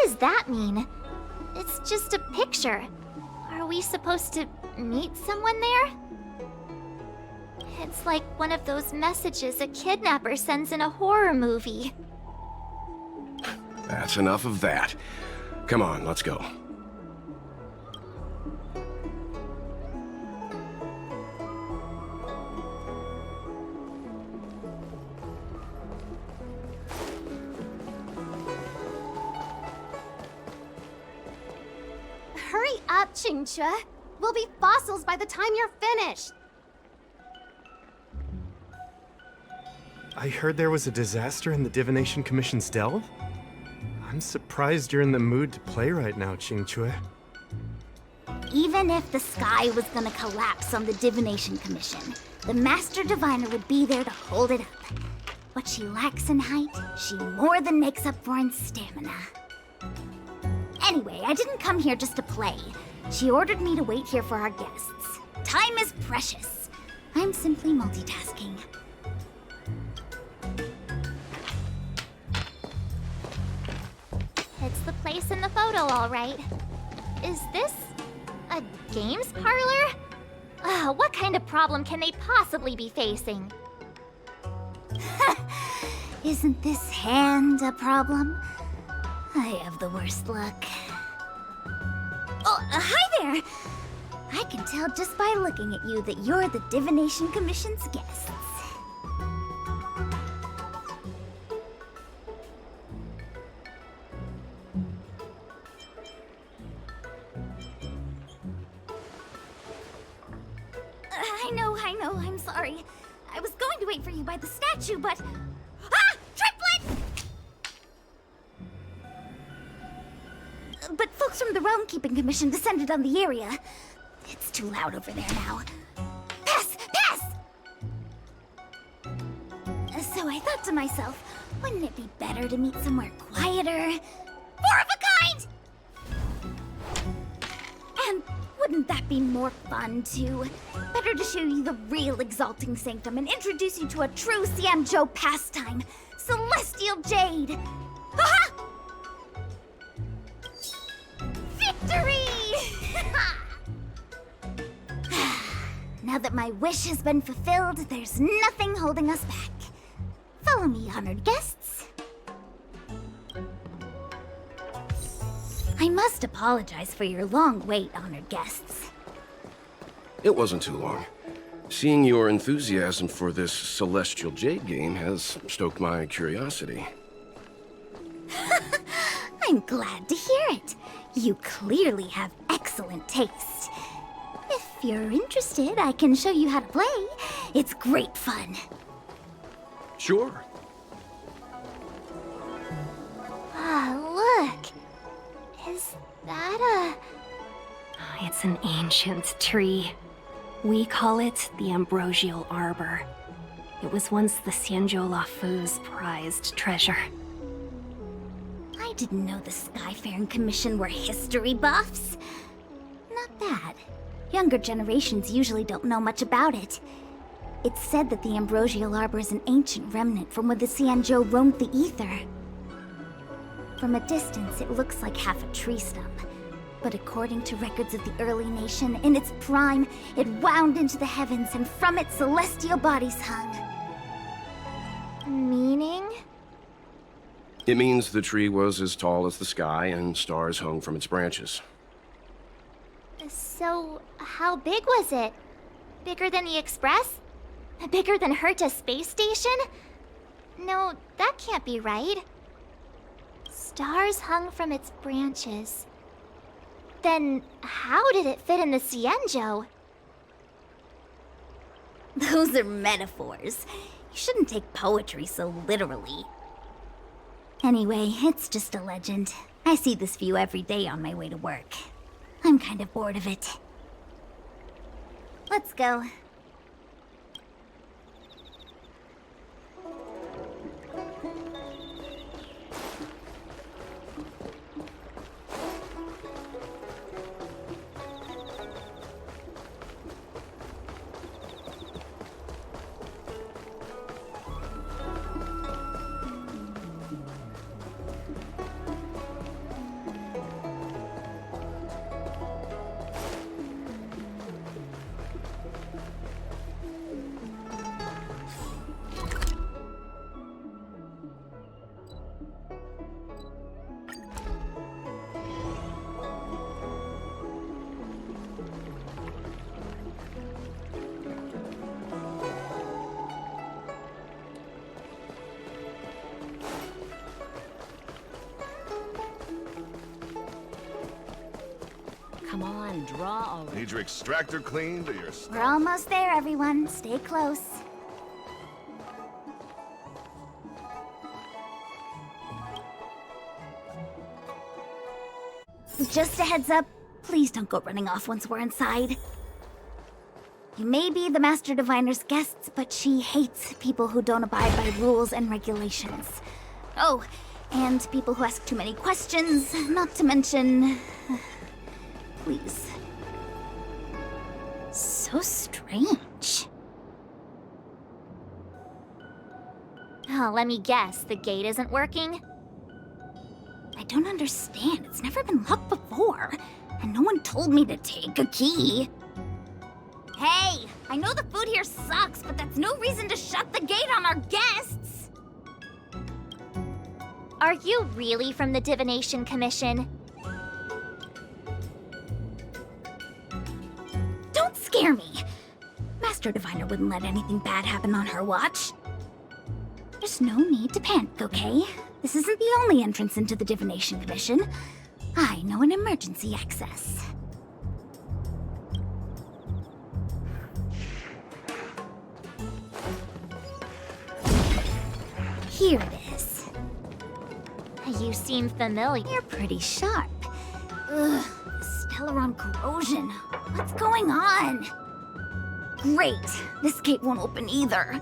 does that mean? It's just a picture. Are we supposed to meet someone there? It's like one of those messages a kidnapper sends in a horror movie. That's enough of that. Come on, let's go. Hurry up, Qingque. We'll be fossils by the time you're finished. I heard there was a disaster in the Divination Commission's delve? I'm surprised you're in the mood to play right now, Qingque. Even if the sky was gonna collapse on the Divination Commission, the Master Diviner would be there to hold it up. What she lacks in height, she more than makes up for in stamina. Anyway, I didn't come here just to play. She ordered me to wait here for our guests. Time is precious. I'm simply multitasking. It's the place in the photo, all right. Is this a games parlor? What kind of problem can they possibly be facing? Isn't this hand a problem? I have the worst luck. Oh, hi there! I can tell just by looking at you that you're the Divination Commission's guests. I know, I'm sorry. I was going to wait for you by the statue, but... Ah! Triplet! But folks from the Realm Keeping Commission descended on the area. It's too loud over there now. Pass! Pass! So I thought to myself, wouldn't it be better to meet somewhere quieter? More of a kind! And wouldn't that be more fun, too? Better to show you the real Exalting Sanctum and introduce you to a true Xianzhou pastime, Celestial Jade! Ha-ha! Victory! Now that my wish has been fulfilled, there's nothing holding us back. Follow me, honored guests. I must apologize for your long wait, honored guests. It wasn't too long. Seeing your enthusiasm for this Celestial Jade game has stoked my curiosity. I'm glad to hear it. You clearly have excellent taste. If you're interested, I can show you how to play. It's great fun. Sure. Look. Is that It's an ancient tree. We call it the Ambrosial Arbor. It was once the Xianzhou Lafu's prized treasure. I didn't know the Skyfaring Commission were history buffs. Not bad. Younger generations usually don't know much about it. It's said that the Ambrosial Arbor is an ancient remnant from when the Xianzhou roamed the ether. From a distance, it looks like half a tree stump. But according to records of the early nation, in its prime, it wound into the heavens and from it celestial bodies hung. meaning? It means the tree was as tall as the sky and stars hung from its branches. So, how big was it? Bigger than the Express? Bigger than Herta Space Station? No, that can't be right. Stars hung from its branches. Then, how did it fit in the Xianzhou? Those are metaphors. You shouldn't take poetry so literally. Anyway, it's just a legend. I see this view every day on my way to work. I'm kind of bored of it. Let's go. Come on, draw a... Need your extractor cleaned or your... We're almost there, everyone. Stay close. Just a heads up, please don't go running off once we're inside. You may be the Master Diviner's guests, but she hates people who don't abide by rules and regulations. Oh, and people who ask too many questions, not to mention... Please. So strange. Oh, let me guess, the gate isn't working? I don't understand. It's never been locked before. And no one told me to take a key. Hey, I know the food here sucks, but that's no reason to shut the gate on our guests. Are you really from the Divination Commission? Don't scare me. Master Diviner wouldn't let anything bad happen on her watch. There's no need to panic, okay? This isn't the only entrance into the Divination Commission. I know an emergency access. Here it is. You seem familiar. You're pretty sharp. Ugh, Stellaron corrosion. What's going on? Great. This gate won't open either.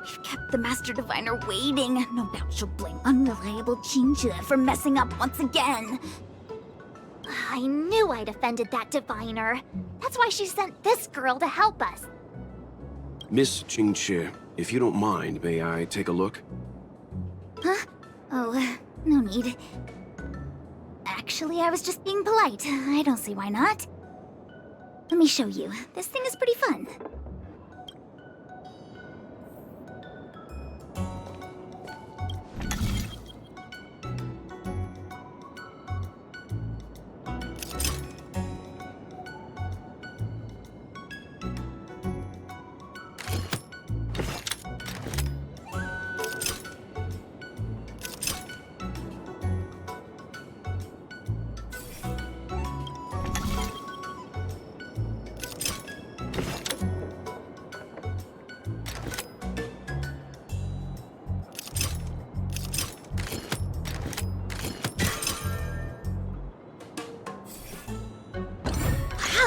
We've kept the Master Diviner waiting. No doubt she'll blame unreliable Jinja for messing up once again. I knew I'd offended that diviner. That's why she sent this girl to help us. Miss Qingqi, if you don't mind, may I take a look? Huh? Oh, no need. Actually, I was just being polite. I don't see why not. Let me show you. This thing is pretty fun.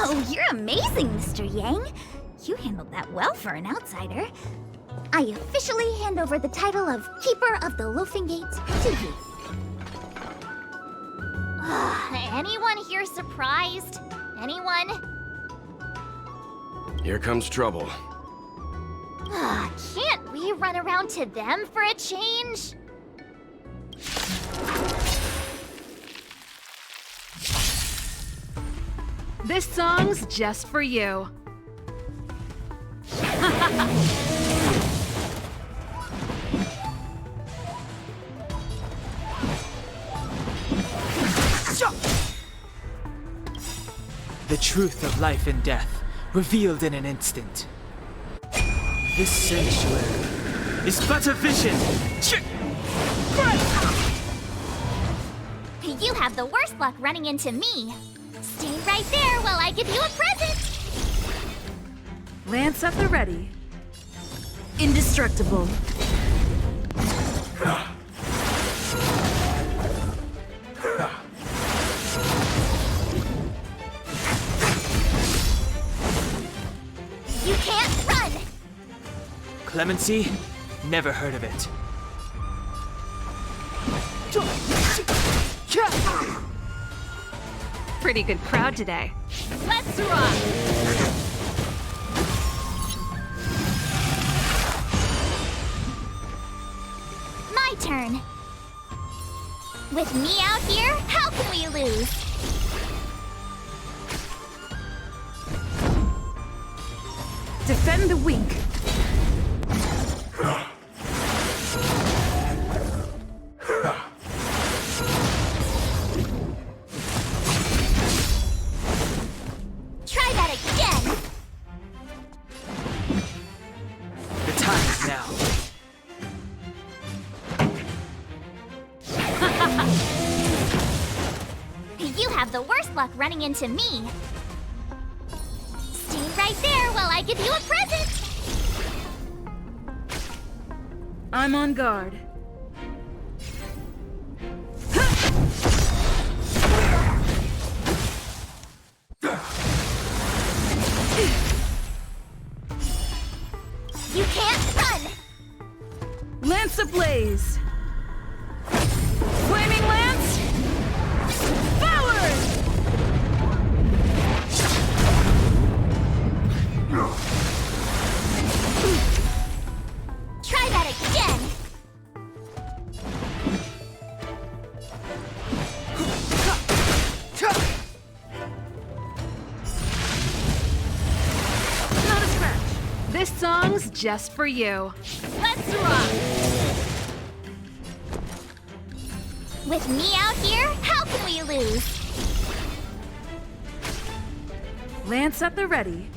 Wow, you're amazing, Mr. Yang. You handled that well for an outsider. I officially hand over the title of Keeper of the Loafing Gate to you. Anyone here surprised? Anyone? Here comes trouble. Can't we run around to them for a change? This song's just for you. The truth of life and death, revealed in an instant. This sanctuary is but a vision. You have the worst luck running into me. Stay right there while I give you a present. Lance at the ready. Indestructible. You can't run! Clemency? Never heard of it. Pretty good crowd today. Let's rock! My turn. With me out here, how can we lose? Defend the weak. Try that again! The time is now. You have have the worst luck running into me. Stay right there while I give you a present! I'm on guard. You can't run! Lance ablaze! Flaming lance! Forward! Try that again! Not a scratch. This song's just for you. Let's rock! With me out here, how can we lose? Lance at the ready.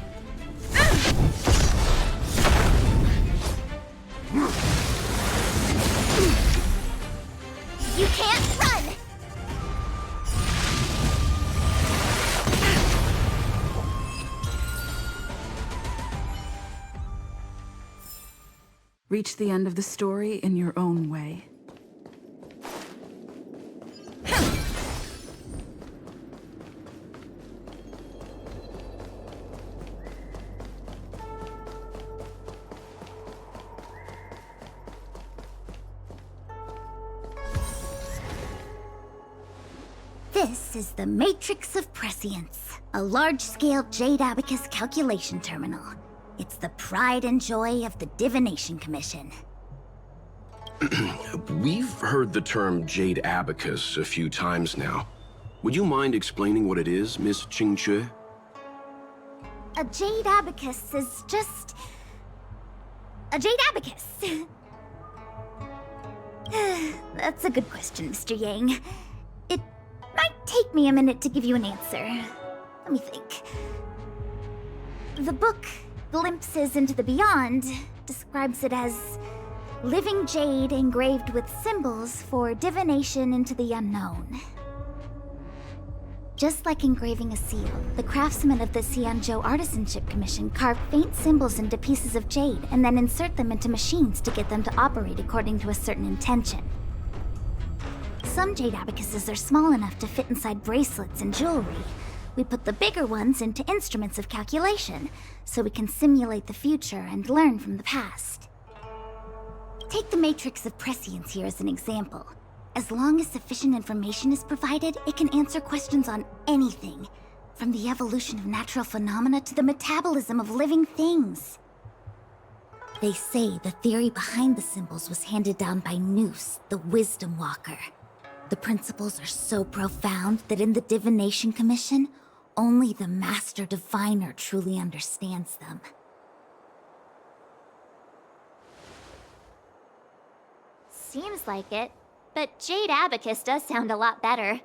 You can't run! Reach the end of the story in your own way. This is the Matrix of Prescience, a large-scale Jade Abacus calculation terminal. It's the pride and joy of the Divination Commission. We've heard the term Jade Abacus a few times now. Would you mind explaining what it is, Miss Qingque? A Jade Abacus is just... a Jade Abacus. That's a good question, Mr. Yang. It might take me a minute to give you an answer. Let me think. The book, Glimpses into the Beyond, describes it as living jade engraved with symbols for divination into the unknown. Just like engraving a seal, the craftsmen of the Xianzhou Artisanship Commission carve faint symbols into pieces of jade and then insert them into machines to get them to operate according to a certain intention. Some jade abacuses are small enough to fit inside bracelets and jewelry. We put the bigger ones into instruments of calculation, so we can simulate the future and learn from the past. Take the Matrix of Prescience here as an example. As long as sufficient information is provided, it can answer questions on anything, from the evolution of natural phenomena to the metabolism of living things. They say the theory behind the symbols was handed down by Noose, the Wisdom Walker. The principles are so profound that in the Divination Commission, only the Master Diviner truly understands them. Seems like it, but Jade Abacus does sound a lot better.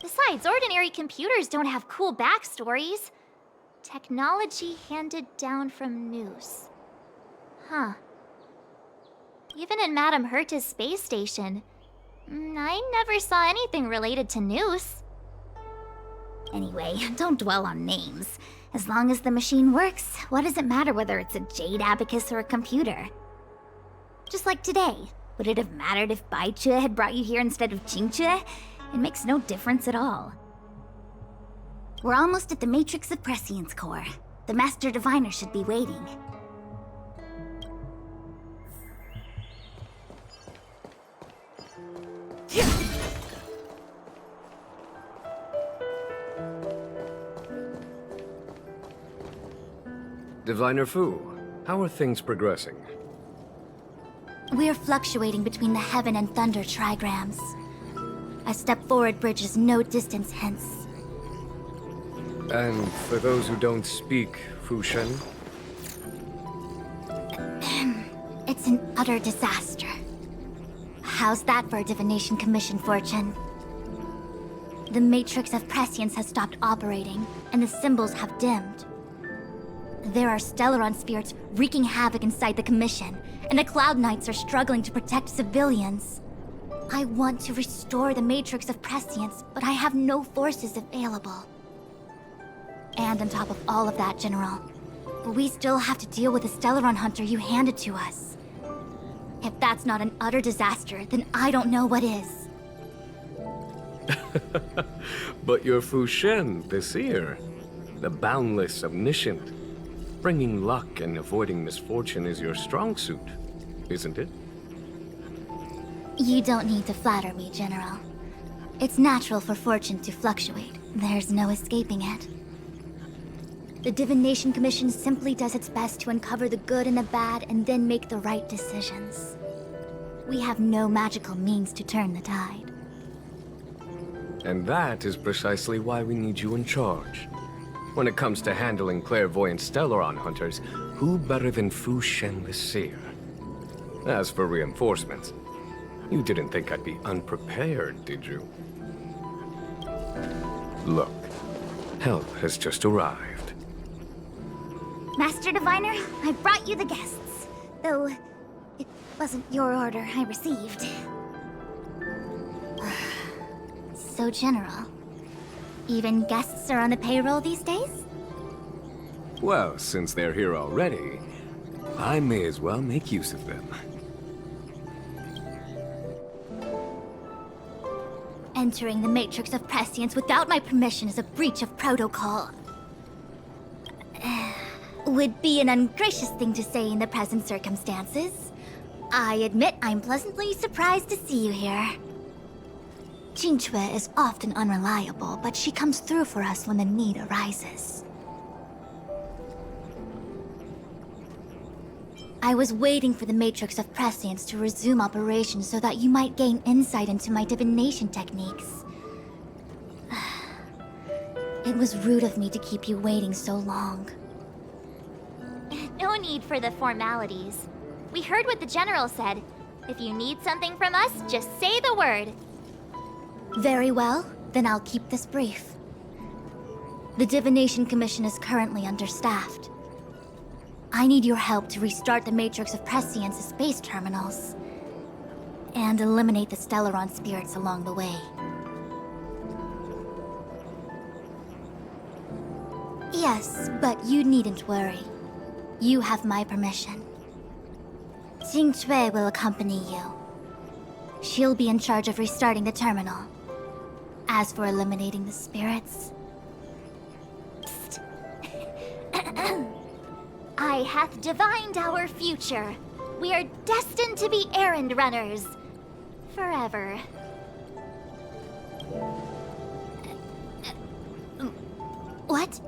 Besides, ordinary computers don't have cool backstories. Technology handed down from Noose. Huh. Even in Madame Herta's space station, I never saw anything related to Noose. Anyway, don't dwell on names. As long as the machine works, what does it matter whether it's a Jade Abacus or a computer? Just like today, would it have mattered if Baichue had brought you here instead of Qingque? It makes no difference at all. We're almost at the Matrix of Prescience core. The Master Diviner should be waiting. Diviner Fu, how are things progressing? We're fluctuating between the heaven and thunder trigrams. A step forward bridges no distance hence. And for those who don't speak Fushen? It's an utter disaster. How's that for a Divination Commission fortune? The Matrix of Prescience has stopped operating, and the symbols have dimmed. There are Stellaron spirits wreaking havoc inside the Commission, and the Cloud Knights are struggling to protect civilians. I want to restore the Matrix of Prescience, but I have no forces available. And on top of all of that, General, we still have to deal with the Stellaron Hunter you handed to us. If that's not an utter disaster, then I don't know what is. But you're Fu Shen, the seer. The boundless, omniscient. Bringing luck and avoiding misfortune is your strong suit, isn't it? You don't need to flatter me, General. It's natural for fortune to fluctuate. There's no escaping it. The Divination Commission simply does its best to uncover the good and the bad and then make the right decisions. We have no magical means to turn the tide. And that is precisely why we need you in charge. When it comes to handling clairvoyant Stellaron hunters, who better than Fu Shen the Seer? As for reinforcements, you didn't think I'd be unprepared, did you? Look, help has just arrived. Master Diviner, I brought you the guests. Though, it wasn't your order I received. So, General, even guests are on the payroll these days? Well, since they're here already, I may as well make use of them. Entering the Matrix of Prescience without my permission is a breach of protocol. Would be an ungracious thing to say in the present circumstances. I admit I'm pleasantly surprised to see you here. Qingque is often unreliable, but she comes through for us when the need arises. I was waiting for the Matrix of Prescience to resume operations so that you might gain insight into my divination techniques. It was rude of me to keep you waiting so long. No need for the formalities. We heard what the General said. If you need something from us, just say the word. Very well, then I'll keep this brief. The Divination Commission is currently understaffed. I need your help to restart the Matrix of Prescience's space terminals. And eliminate the Stellaron spirits along the way. Yes, but you needn't worry. You have my permission. Qingque will accompany you. She'll be in charge of restarting the terminal. As for eliminating the spirits... Psst. I hath divined our future. We are destined to be errand runners. Forever. What?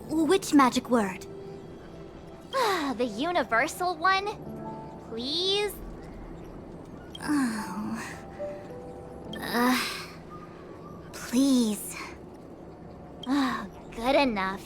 Which magic word? The universal one? Please? Oh... Please. Oh, good enough.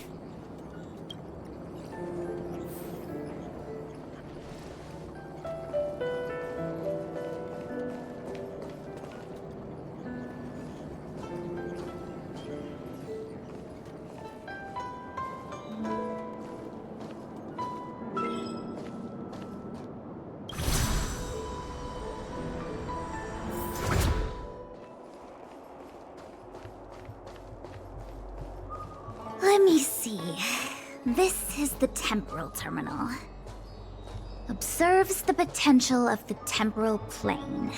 Let me see. This is the temporal terminal. Observes the potential of the temporal plane.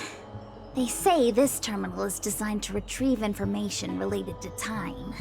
They say this terminal is designed to retrieve information related to time.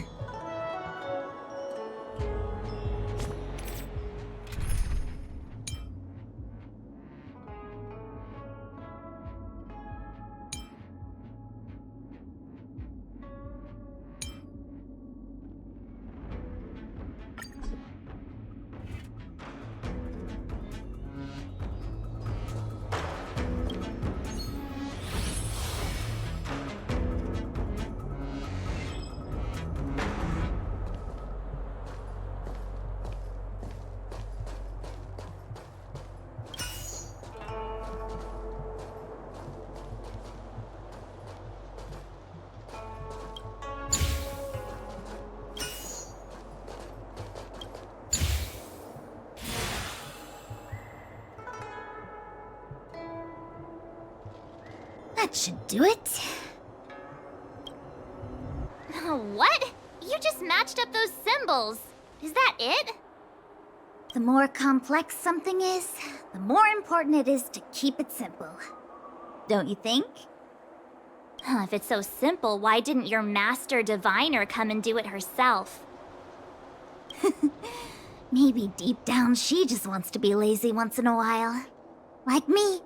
That should do it. What? You just matched up those symbols. Is that it? The more complex something is, the more important it is to keep it simple. Don't you think? If it's so simple, why didn't your master diviner come and do it herself? Maybe deep down she just wants to be lazy once in a while. Like me.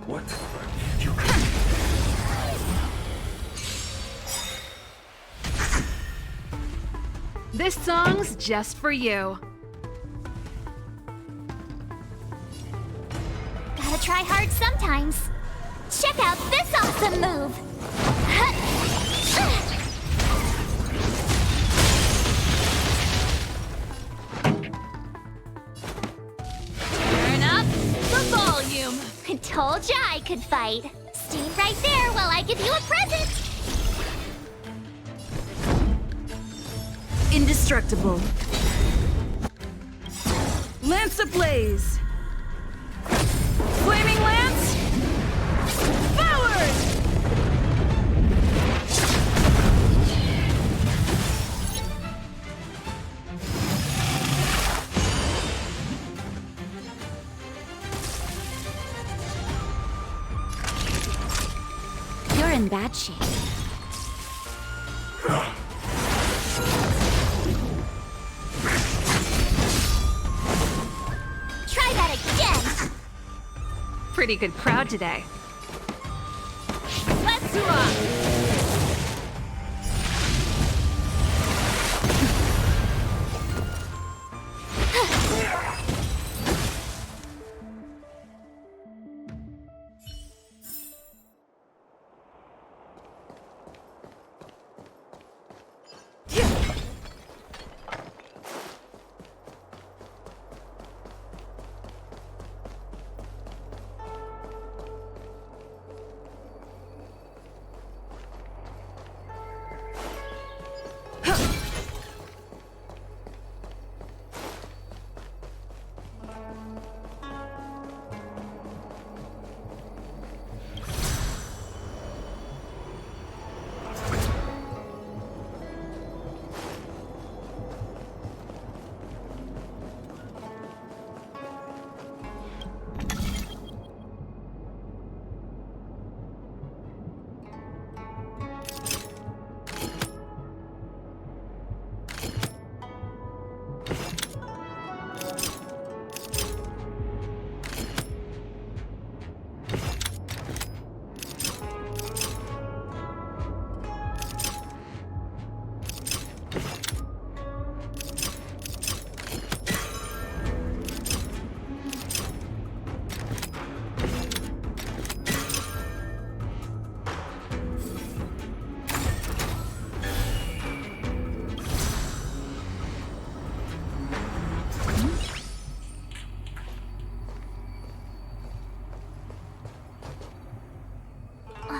What? This song's just for you. Gotta try hard sometimes. Check out this awesome move! Turn up the volume! I told ya I could fight. Stand right there while I give you a present! Indestructible. Lance ablaze. Flaming lance. Forward! You're in bad shape. Try that again! Pretty good crowd today. Let's rock!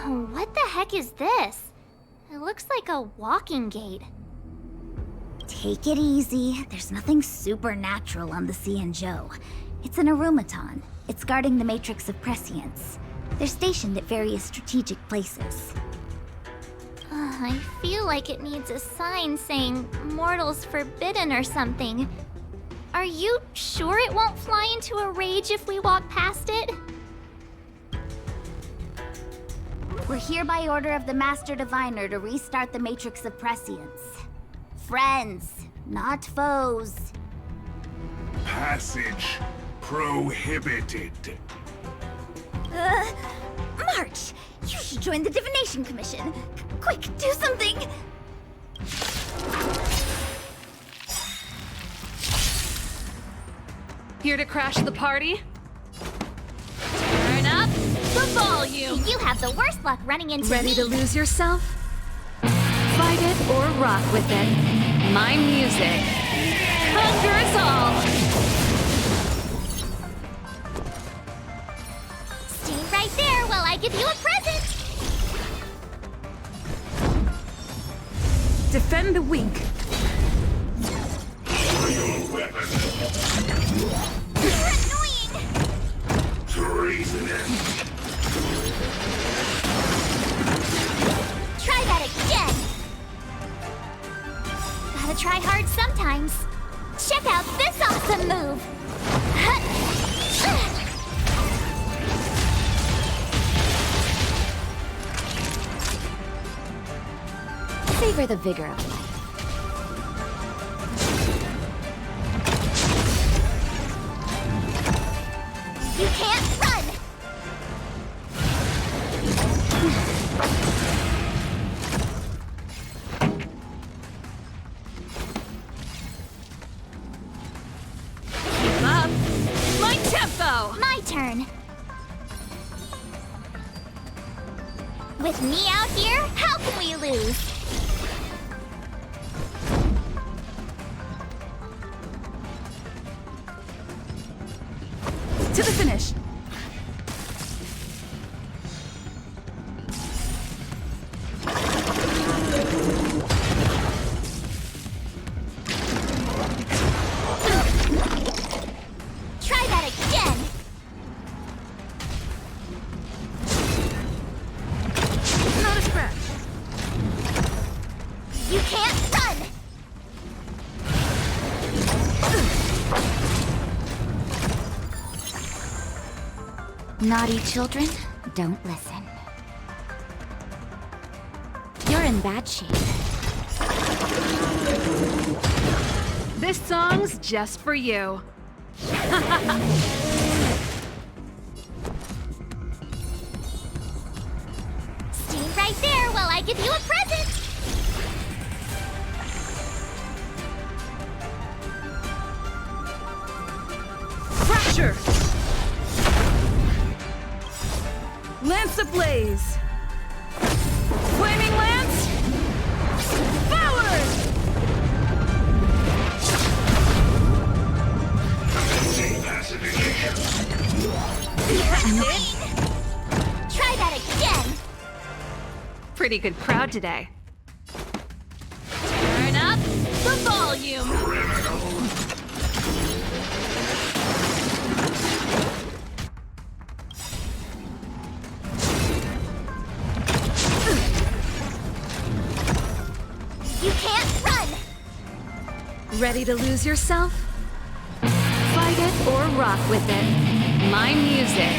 Oh, what the heck is this? It looks like a walking gate. Take it easy. There's nothing supernatural on the Xianzhou. It's an aromaton. It's guarding the matrix of prescience. They're stationed at various strategic places. I feel like it needs a sign saying mortals forbidden or something. Are you sure it won't fly into a rage if we walk past it? We're here by order of the Master Diviner to restart the matrix of prescience. Friends, not foes. Passage prohibited. March! You should join the Divination Commission. Quick, do something! Here to crash the party? Turn up the volume! You have the worst luck running into Ready me. to lose yourself? Fight it or rock with it. My music. Conquer us all! give you a present! Defend the weak. You're annoying! Treasonous. Try that again! Gotta try hard sometimes. Check out this awesome move! Savor the vigor of life. You can't run! Keep up. My tempo! My turn. With me out here, how can we lose? To the finish. Try that again! Not a scratch. You can't run! Naughty children, don't listen. You're in bad shape. This song's just for you. Stay right there while I give you a present! Fracture. Lance ablaze. Flaming lance. Forward. Try that again! Pretty good crowd today. Turn up the volume! You can't run! Ready to lose yourself? Fight it or rock with it. My music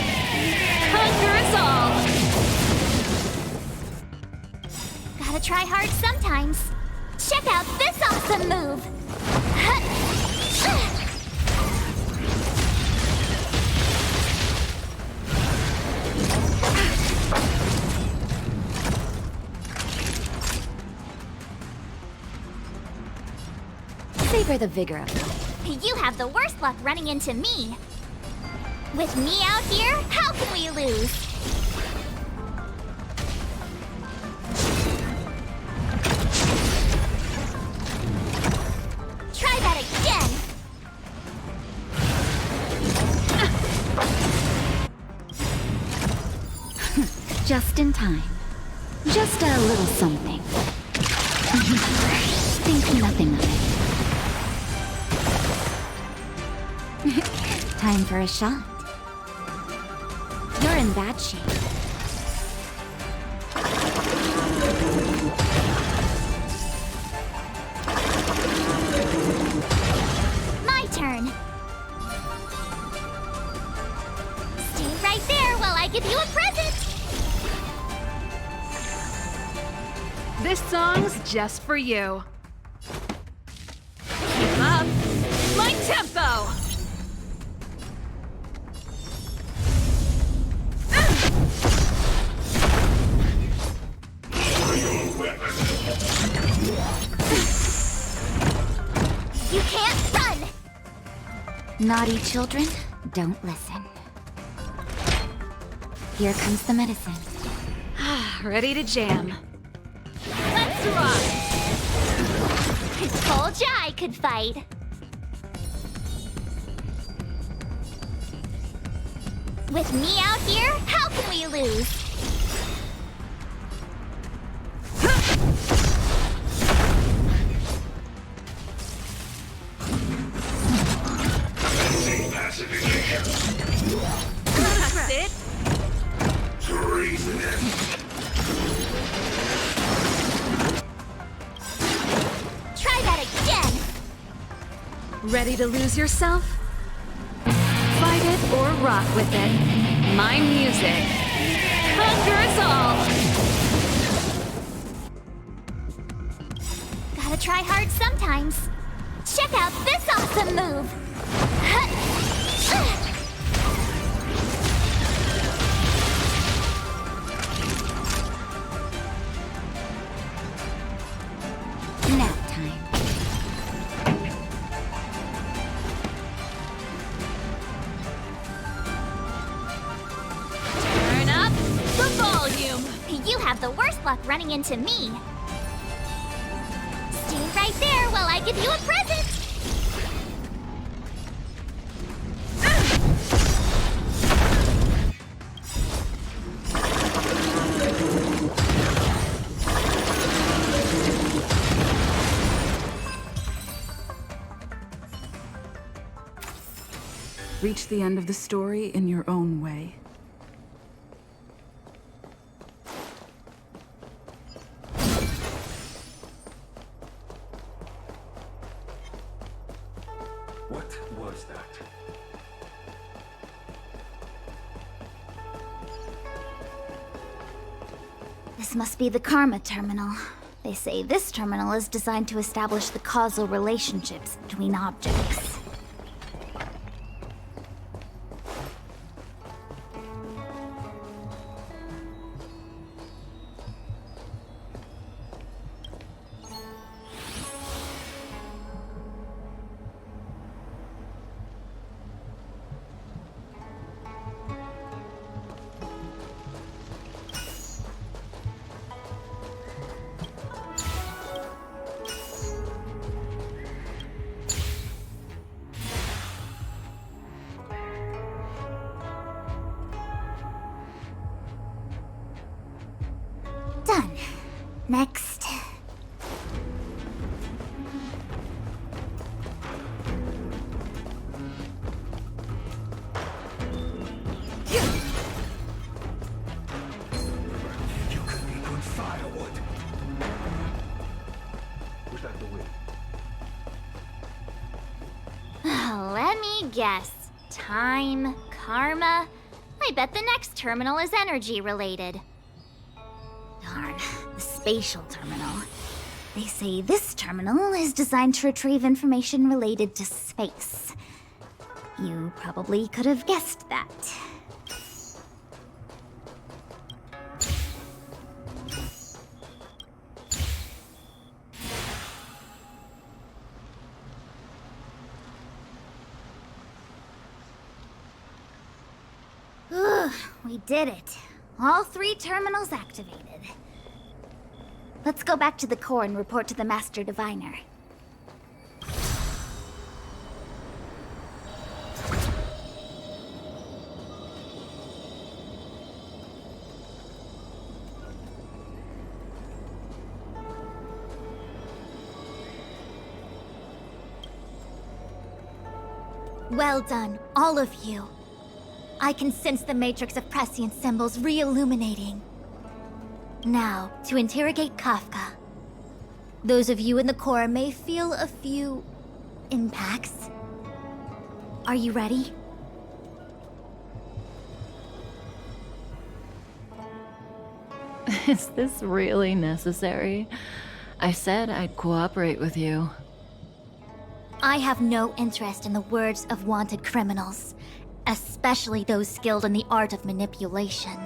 conquers all! Gotta try hard sometimes. Check out this awesome move! Savor the vigor of life. You have the worst luck running into me. With me out here, how can we lose? Try that again! Just in time. Just a little something. Think nothing of it. Time for a shot. You're in bad shape. My turn. Stay right there while I give you a present. This song's just for you. Keep up. My tempo! You can't run! Naughty children, don't listen. Here comes the medicine. Ready to jam. Let's rock! I told ya I could fight. With me out here, how can we lose? That's it. Treasonous! Try that again! Ready to lose yourself? Fight it or rock with it. My music. Conquer us all! Gotta try hard sometimes. Check out this awesome move! Nap time. Turn up the volume! You have the worst luck running into me. Stay right there while I give you a present! Reach the end of the story in your own way. What was that? This must be the Karma Terminal. They say this terminal is designed to establish the causal relationships between objects. Done. Next. You could be good firewood. Was that the wind? Let me guess. Time, karma. I bet the next terminal is energy related. Darn, the spatial terminal. They say this terminal is designed to retrieve information related to space. You probably could have guessed that. Ugh, we did it. All 3 terminals activated. Let's go back to the core and report to the Master Diviner. Well done, all of you. I can sense the matrix of prescient symbols re-illuminating. Now, to interrogate Kafka. Those of you in the core may feel a few impacts. Are you ready? Is this really necessary? I said I'd cooperate with you. I have no interest in the words of wanted criminals, especially those skilled in the art of manipulation.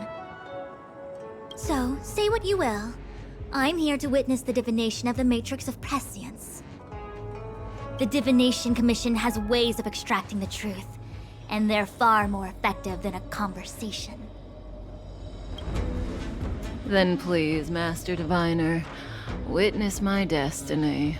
So, say what you will. I'm here to witness the divination of the Matrix of Prescience. The Divination Commission has ways of extracting the truth, and they're far more effective than a conversation. Then please, Master Diviner, witness my destiny.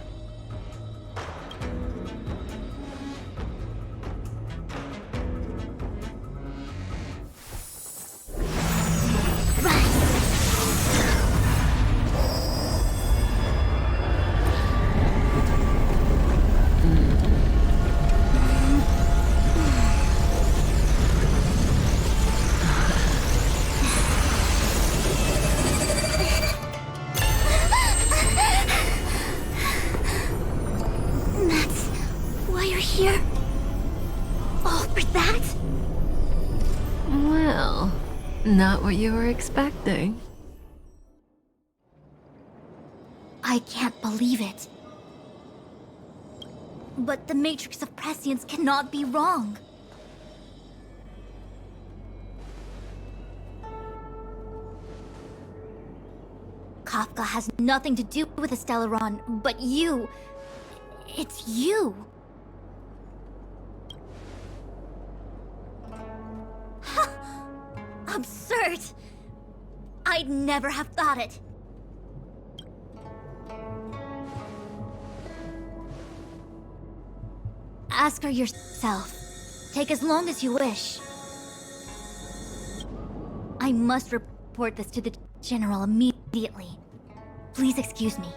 Not what you were expecting. I can't believe it. But the Matrix of Prescience cannot be wrong. Kafka has nothing to do with the Stellaron, but you... It's you. Absurd. I'd never have thought it. Ask her yourself. Take as long as you wish. I must report this to the General immediately. Please excuse me.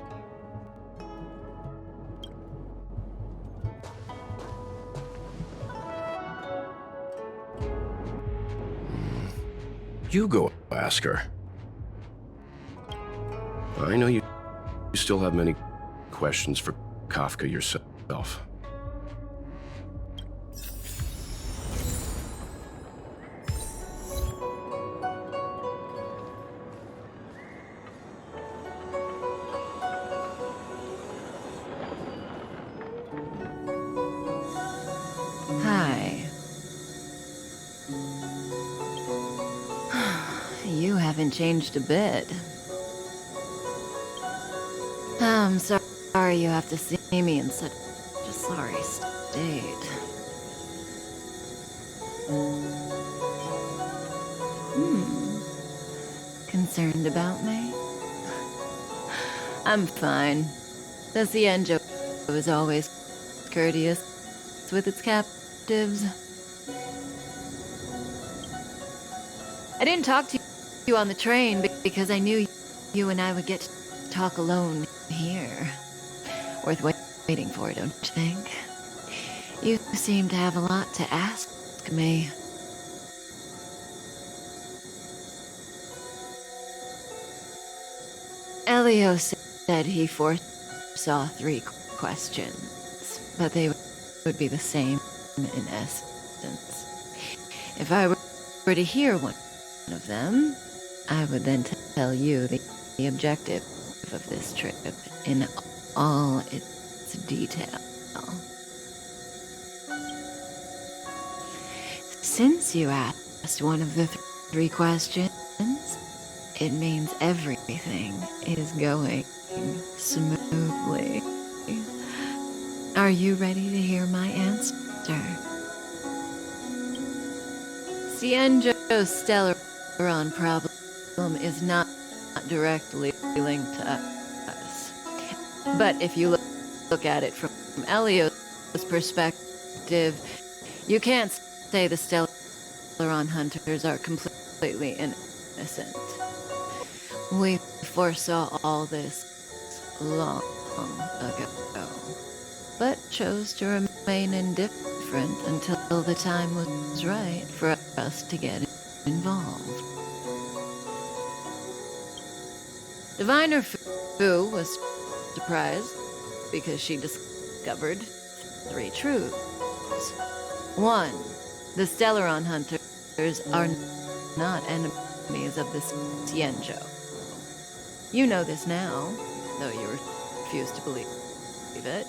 You go ask her. I know you still have many questions for Kafka yourself. Hi. You haven't changed a bit. I'm sorry you have to see me in such a sorry state. Concerned about me? I'm fine. The Cienjo is always courteous with its captives. I didn't talk to you on the train because I knew you and I would get to talk alone here. Worth waiting for, don't you think? You seem to have a lot to ask me. Elio said he foresaw 3 questions, but they would be the same in essence. If I were to hear one of them, I would then tell you the objective of this trip in all its detail. Since you asked one of the 3 questions, it means everything is going smoothly. Are you ready to hear my answer? Cienjo's Stellaron problem is not directly linked to us. But if you look at it from Elio's perspective, you can't say the Stellaron hunters are completely innocent. We foresaw all this long ago, but chose to remain indifferent until the time was right for us to get involved. Diviner Fu was surprised because she discovered 3 truths. 1. The Stellaron hunters are not enemies of the Cienjo. You know this now, though you refuse to believe it.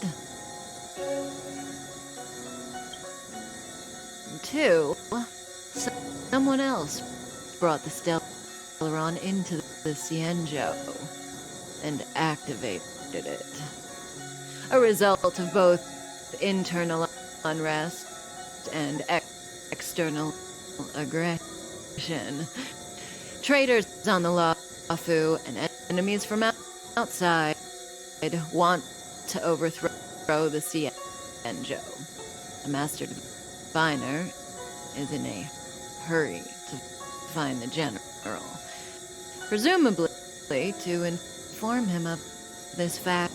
2. Someone else brought the Stellaron into the Cienjo and activated it. A result of both internal unrest and external aggression. Traitors on the Luofu and enemies from outside want to overthrow the Cienjo. The Master Diviner is in a hurry to find the General, presumably to inform him of this fact.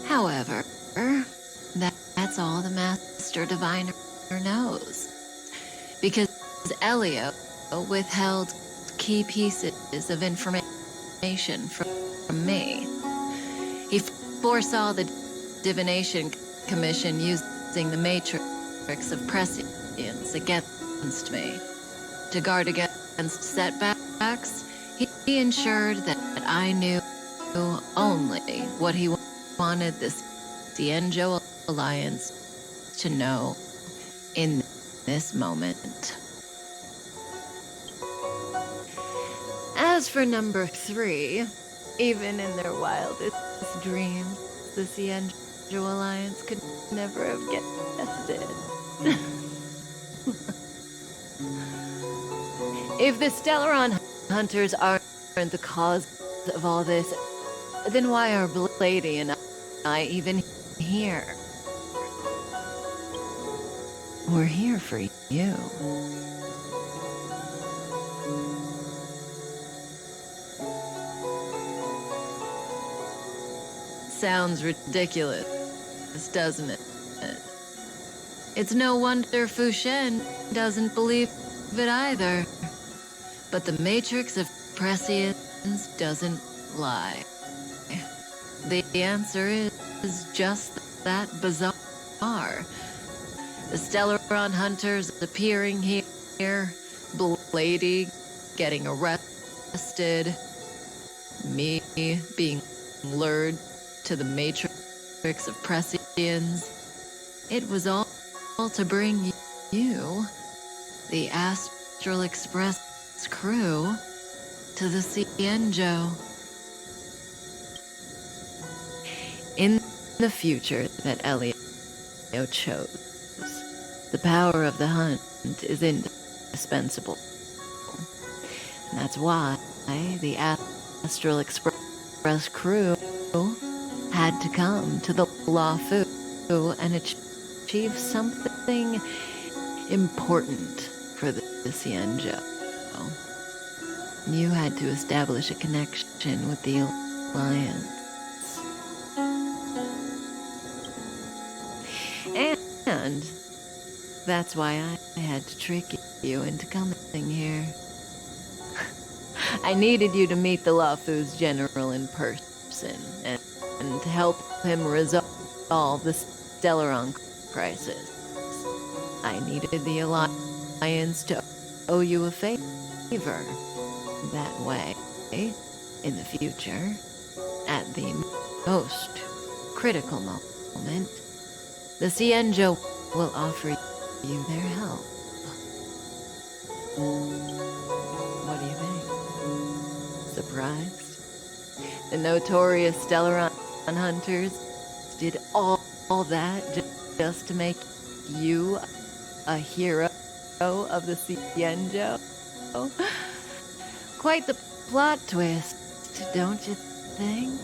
However, that's all the Master Diviner knows, because Elio withheld key pieces of information from me. He foresaw the Divination Commission using the Matrix of Prescience against against me. To guard against setbacks, he ensured that I knew only what he wanted the Cienjo Alliance to know in this moment. As for number 3, even in their wildest dreams, the Cienjo Alliance could never have guessed it. If the Stellaron hunters aren't the cause of all this, then why are Blady and I even here? We're here for you. Sounds ridiculous, doesn't it? It's no wonder Fu Shen doesn't believe it either. But the Matrix of Prescience doesn't lie. The answer is just that bizarre. The Stellaron hunters appearing here, Blady getting arrested, me being lured to the Matrix of Prescience. It was all to bring you, the Astral Express crew, to the Cienjo. In the future that Elio chose, the power of the hunt is indispensable. And that's why the Astral Express crew had to come to the Lafu and achieve something important for the Cienjo. You had to establish a connection with the Alliance. And that's why I had to trick you into coming here. I needed you to meet the Lafu's general in person and to help him resolve the Stellaron crisis. I needed the Alliance to owe you a favor. That way, in the future, at the most critical moment, the Cienjo will offer you their help. What do you think? Surprised? The notorious Stellaron hunters did all that just to make you a hero of the Cienjo? Quite the plot twist, don't you think?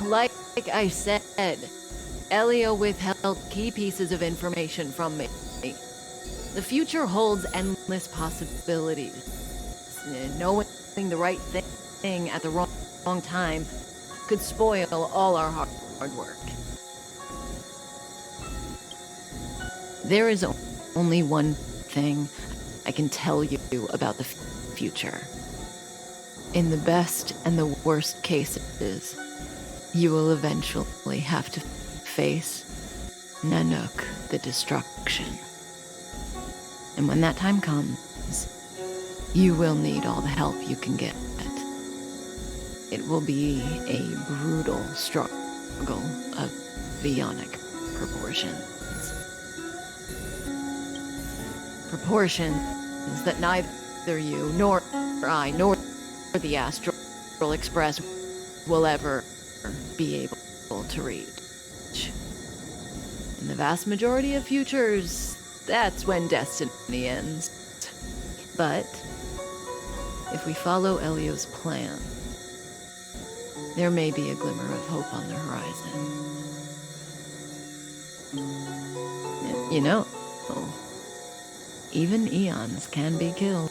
Like I said, Elio withheld key pieces of information from me. The future holds endless possibilities. Knowing the right thing at the wrong time could spoil all our hard work. There is only one thing I can tell you about the future. In the best and the worst cases, you will eventually have to face Nanook the Destruction. And when that time comes, you will need all the help you can get. It will be a brutal struggle of bionic proportions. Proportions that neither you, nor I, nor the Astral Express will ever be able to reach. In the vast majority of futures, that's when destiny ends. But if we follow Elio's plan, there may be a glimmer of hope on the horizon. You know, even eons can be killed.